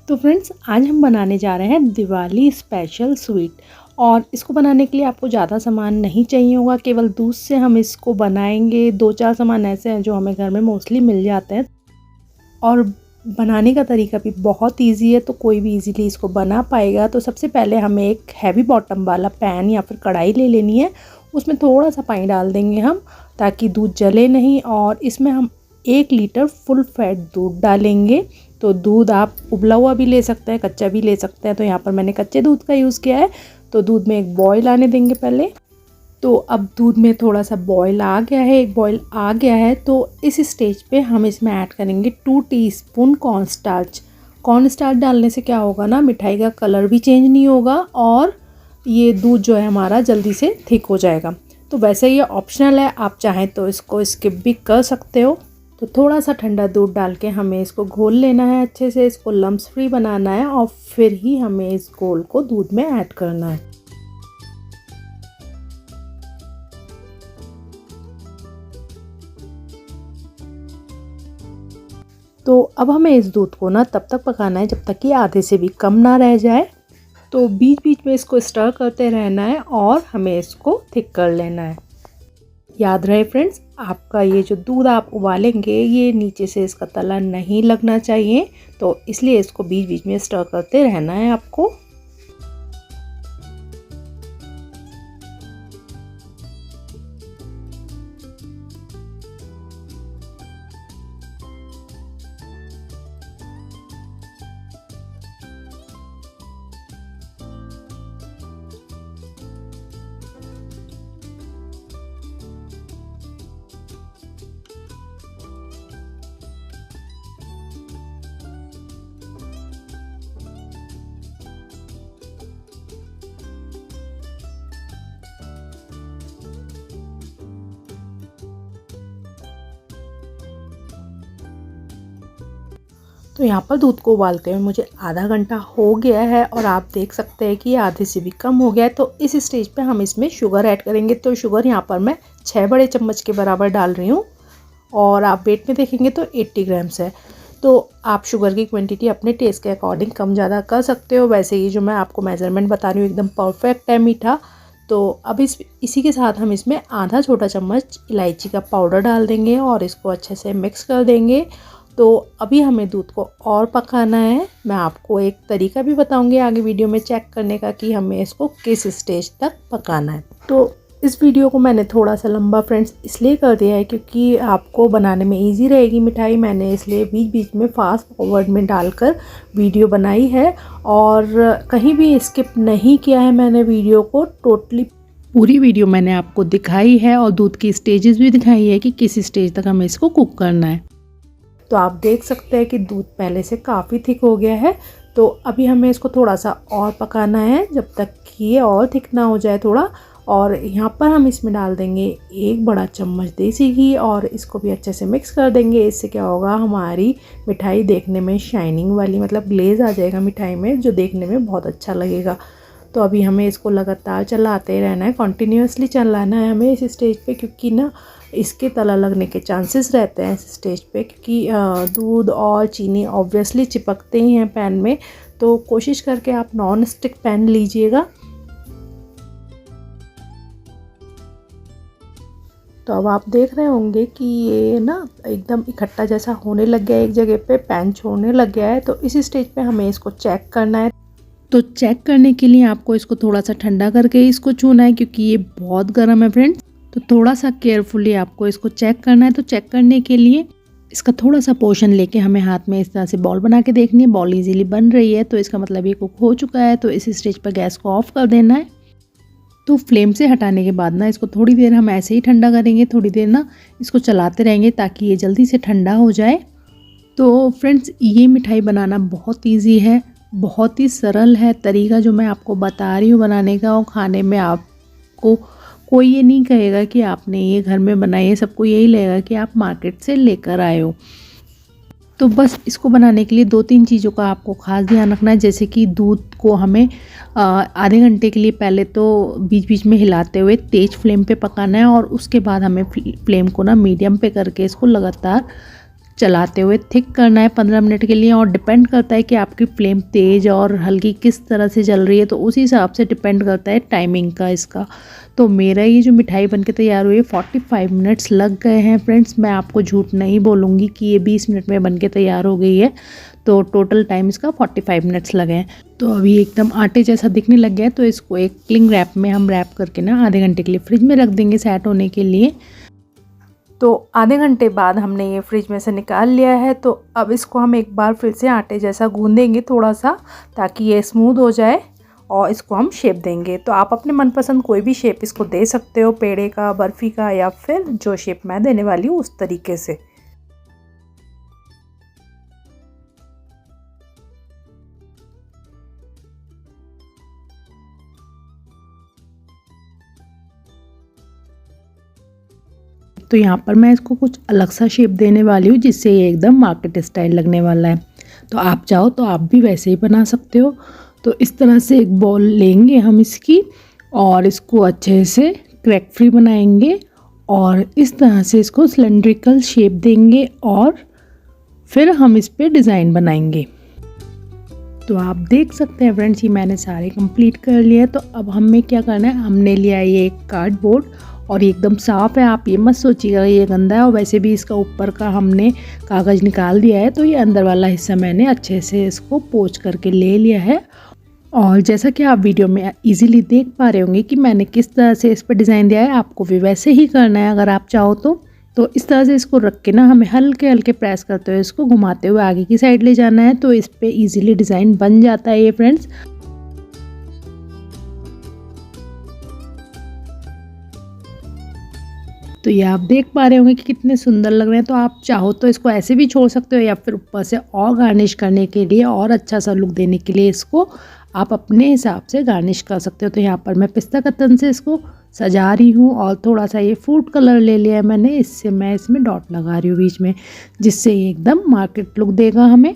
तो फ्रेंड्स, आज हम बनाने जा रहे हैं दिवाली स्पेशल स्वीट। और इसको बनाने के लिए आपको ज़्यादा सामान नहीं चाहिए होगा, केवल दूध से हम इसको बनाएंगे। 2-4 सामान ऐसे हैं जो हमें घर में मोस्टली मिल जाते हैं और बनाने का तरीका भी बहुत इजी है, तो कोई भी इजीली इसको बना पाएगा। तो सबसे पहले हमें एक हैवी बॉटम वाला पैन या फिर कढ़ाई ले लेनी है। उसमें थोड़ा सा पानी डाल देंगे हम, ताकि दूध जले नहीं। और इसमें हम 1 लीटर फुल फैट दूध डालेंगे। तो दूध आप उबला हुआ भी ले सकते हैं, कच्चा भी ले सकते हैं। तो यहाँ पर मैंने कच्चे दूध का यूज़ किया है। तो दूध में एक बॉयल आने देंगे पहले। तो अब दूध में थोड़ा सा बॉयल आ गया है, एक बॉयल आ गया है। तो इस स्टेज पे हम इसमें ऐड करेंगे 2 टीस्पून कॉर्नस्टार्च। कॉर्नस्टार्च डालने से क्या होगा ना, मिठाई का कलर भी चेंज नहीं होगा और ये दूध जो है हमारा जल्दी से थिक हो जाएगा। तो वैसे ये ऑप्शनल है, आप चाहें तो इसको स्किप भी कर सकते हो। तो थोड़ा सा ठंडा दूध डाल के हमें इसको घोल लेना है अच्छे से, इसको लम्स फ्री बनाना है और फिर ही हमें इस घोल को दूध में ऐड करना है। तो अब हमें इस दूध को ना तब तक पकाना है जब तक कि आधे से भी कम ना रह जाए। तो बीच बीच में इसको स्टर करते रहना है और हमें इसको थिक कर लेना है। याद रहे फ्रेंड्स, आपका ये जो दूध आप उबालेंगे ये नीचे से इसका तला नहीं लगना चाहिए, तो इसलिए इसको बीच बीच में स्टर करते रहना है आपको। तो यहाँ पर दूध को उबालते हुए मुझे आधा घंटा हो गया है और आप देख सकते हैं कि आधे से भी कम हो गया है। तो इस स्टेज पे हम इसमें शुगर ऐड करेंगे। तो शुगर यहाँ पर मैं 6 बड़े चम्मच के बराबर डाल रही हूँ और आप वेट में देखेंगे तो 80 ग्राम्स है। तो आप शुगर की क्वांटिटी अपने टेस्ट के अकॉर्डिंग कम ज़्यादा कर सकते हो। वैसे ही जो मैं आपको मेजरमेंट बता रही हूँ एकदम परफेक्ट है मीठा। तो अब इसी के साथ हम इसमें आधा छोटा चम्मच इलायची का पाउडर डाल देंगे और इसको अच्छे से मिक्स कर देंगे। तो अभी हमें दूध को और पकाना है। मैं आपको एक तरीका भी बताऊंगी आगे वीडियो में चेक करने का कि हमें इसको किस स्टेज तक पकाना है। तो इस वीडियो को मैंने थोड़ा सा लंबा फ्रेंड्स इसलिए कर दिया है क्योंकि आपको बनाने में इजी रहेगी मिठाई। मैंने इसलिए बीच बीच में फास्ट फॉरवर्ड में डालकर वीडियो बनाई है और कहीं भी स्किप नहीं किया है मैंने वीडियो को। टोटली पूरी वीडियो मैंने आपको दिखाई है और दूध की स्टेजेस भी दिखाई है कि किस स्टेज तक हमें इसको कुक करना है। तो आप देख सकते हैं कि दूध पहले से काफ़ी थिक हो गया है। तो अभी हमें इसको थोड़ा सा और पकाना है जब तक कि ये और थिक ना हो जाए थोड़ा। और यहाँ पर हम इसमें डाल देंगे 1 बड़ा चम्मच देसी घी और इसको भी अच्छे से मिक्स कर देंगे। इससे क्या होगा, हमारी मिठाई देखने में शाइनिंग वाली, मतलब ग्लेज आ जाएगा मिठाई में, जो देखने में बहुत अच्छा लगेगा। तो अभी हमें इसको लगातार चलाते रहना है, कंटिन्यूसली चलाना है हमें इस स्टेज पे, क्योंकि ना इसके तला लगने के चांसेस रहते हैं इस स्टेज पे, क्योंकि दूध और चीनी ऑब्वियसली चिपकते ही हैं पैन में। तो कोशिश करके आप नॉन स्टिक पैन लीजिएगा। तो अब आप देख रहे होंगे कि ये ना एकदम इकट्ठा जैसा होने लग गया है, एक जगह पे पैन छोड़ने लग गया है। तो इस स्टेज पे हमें इसको चेक करना है। तो चेक करने के लिए आपको इसको थोड़ा सा ठंडा करके इसको छूना है, क्योंकि ये बहुत गर्म है फ्रेंड्स। तो थोड़ा सा केयरफुली आपको इसको चेक करना है। तो चेक करने के लिए इसका थोड़ा सा पोर्शन लेके हमें हाथ में इस तरह से बॉल बना के देखनी है। बॉल इजीली बन रही है तो इसका मतलब ये कुक हो चुका है। तो इस स्टेज पर गैस को ऑफ कर देना है। तो फ्लेम से हटाने के बाद ना इसको थोड़ी देर हम ऐसे ही ठंडा करेंगे, थोड़ी देर ना इसको चलाते रहेंगे ताकि ये जल्दी से ठंडा हो जाए। तो फ्रेंड्स, ये मिठाई बनाना बहुत ईजी है, बहुत ही सरल है। तरीका जो मैं आपको बता रही हूँ बनाने का, और खाने में आपको कोई ये नहीं कहेगा कि आपने ये घर में बनाई है, सबको यही लगेगा कि आप मार्केट से लेकर आए हो। तो बस इसको बनाने के लिए 2-3 चीज़ों का आपको खास ध्यान रखना है। जैसे कि दूध को हमें आधे घंटे के लिए पहले तो बीच बीच में हिलाते हुए तेज़ फ्लेम पे पकाना है और उसके बाद हमें फ्लेम को ना मीडियम पे करके इसको लगातार चलाते हुए थिक करना है 15 मिनट के लिए, और डिपेंड करता है कि आपकी फ्लेम तेज़ और हल्की किस तरह से जल रही है, तो उसी हिसाब से डिपेंड करता है टाइमिंग का इसका। तो मेरा ये जो मिठाई बनके तैयार हुई है 45 मिनट्स लग गए हैं फ्रेंड्स। मैं आपको झूठ नहीं बोलूँगी कि ये 20 मिनट में बनके तैयार हो गई है, तो टोटल टाइम इसका 45 मिनट्स लगे हैं। तो अभी एकदम आटे जैसा दिखने लग गया है, तो इसको एक क्लिंग रैप में हम रैप करके ना आधे घंटे के लिए फ्रिज में रख देंगे सेट होने के लिए। तो आधे घंटे बाद हमने ये फ्रिज में से निकाल लिया है। तो अब इसको हम एक बार फिर से आटे जैसा गूंदेंगे थोड़ा सा, ताकि ये स्मूथ हो जाए, और इसको हम शेप देंगे। तो आप अपने मनपसंद कोई भी शेप इसको दे सकते हो, पेड़े का, बर्फ़ी का, या फिर जो शेप मैं देने वाली हूँ उस तरीके से। तो यहाँ पर मैं इसको कुछ अलग सा शेप देने वाली हूँ, जिससे ये एकदम मार्केट स्टाइल लगने वाला है। तो आप चाहो तो आप भी वैसे ही बना सकते हो। तो इस तरह से एक बॉल लेंगे हम इसकी, और इसको अच्छे से क्रैक फ्री बनाएंगे, और इस तरह से इसको सिलेंड्रिकल शेप देंगे, और फिर हम इस पर डिज़ाइन बनाएंगे। तो आप देख सकते हैं फ्रेंड्स, ये मैंने सारे कंप्लीट कर लिए। तो अब हमें क्या करना है, हमने लिया ये एक कार्डबोर्ड, और ये एकदम साफ़ है, आप ये मत सोचिएगा ये गंदा है। और वैसे भी इसका ऊपर का हमने कागज़ निकाल दिया है, तो ये अंदर वाला हिस्सा मैंने अच्छे से इसको पोंछ करके ले लिया है। और जैसा कि आप वीडियो में इजीली देख पा रहे होंगे कि मैंने किस तरह से इस पर डिज़ाइन दिया है, आपको भी वैसे ही करना है अगर आप चाहो तो इस तरह से इसको रख के ना हमें हल्के हल्के प्रेस करते हुए इसको घुमाते हुए आगे की साइड ले जाना है। तो इस पे इजीली डिज़ाइन बन जाता है ये फ्रेंड्स। तो ये आप देख पा रहे होंगे कि कितने सुंदर लग रहे हैं। तो आप चाहो तो इसको ऐसे भी छोड़ सकते हो, या फिर ऊपर से और गार्निश करने के लिए और अच्छा सा लुक देने के लिए इसको आप अपने हिसाब से गार्निश कर सकते हो। तो यहाँ पर मैं पिस्ता कतरन से इसको सजा रही हूँ, और थोड़ा सा ये फूड कलर ले लिया है मैंने, इससे मैं इसमें डॉट लगा रही हूँ बीच में, जिससे ये एकदम मार्केट लुक देगा हमें।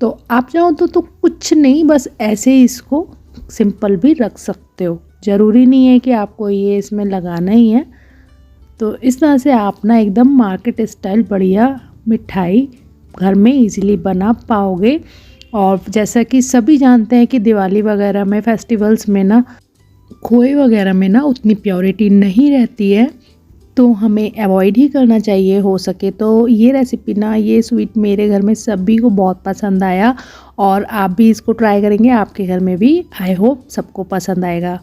तो आप चाहो तो कुछ नहीं, बस ऐसे ही इसको सिंपल भी रख सकते हो, ज़रूरी नहीं है कि आपको ये इसमें लगाना ही है। तो इस तरह से आप ना एकदम मार्केट स्टाइल बढ़िया मिठाई घर में इजीली बना पाओगे। और जैसा कि सभी जानते हैं कि दिवाली वगैरह में, फेस्टिवल्स में ना, खोए वगैरह में ना उतनी प्योरिटी नहीं रहती है, तो हमें अवॉइड ही करना चाहिए हो सके तो। ये रेसिपी ना, ये स्वीट मेरे घर में सभी को बहुत पसंद आया, और आप भी इसको ट्राई करेंगे, आपके घर में भी आई होप सबको पसंद आएगा।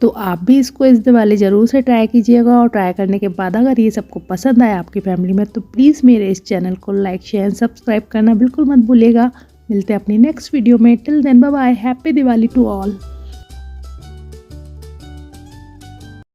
तो आप भी इसको इस दिवाली ज़रूर से ट्राई कीजिएगा, और ट्राई करने के बाद अगर ये सबको पसंद आया आपकी फैमिली में, तो प्लीज़ मेरे इस चैनल को लाइक, शेयर, सब्सक्राइब करना बिल्कुल मत भूलिएगा। मिलते हैं अपनी नेक्स्ट वीडियो में। Till then bye bye, happy Diwali to all.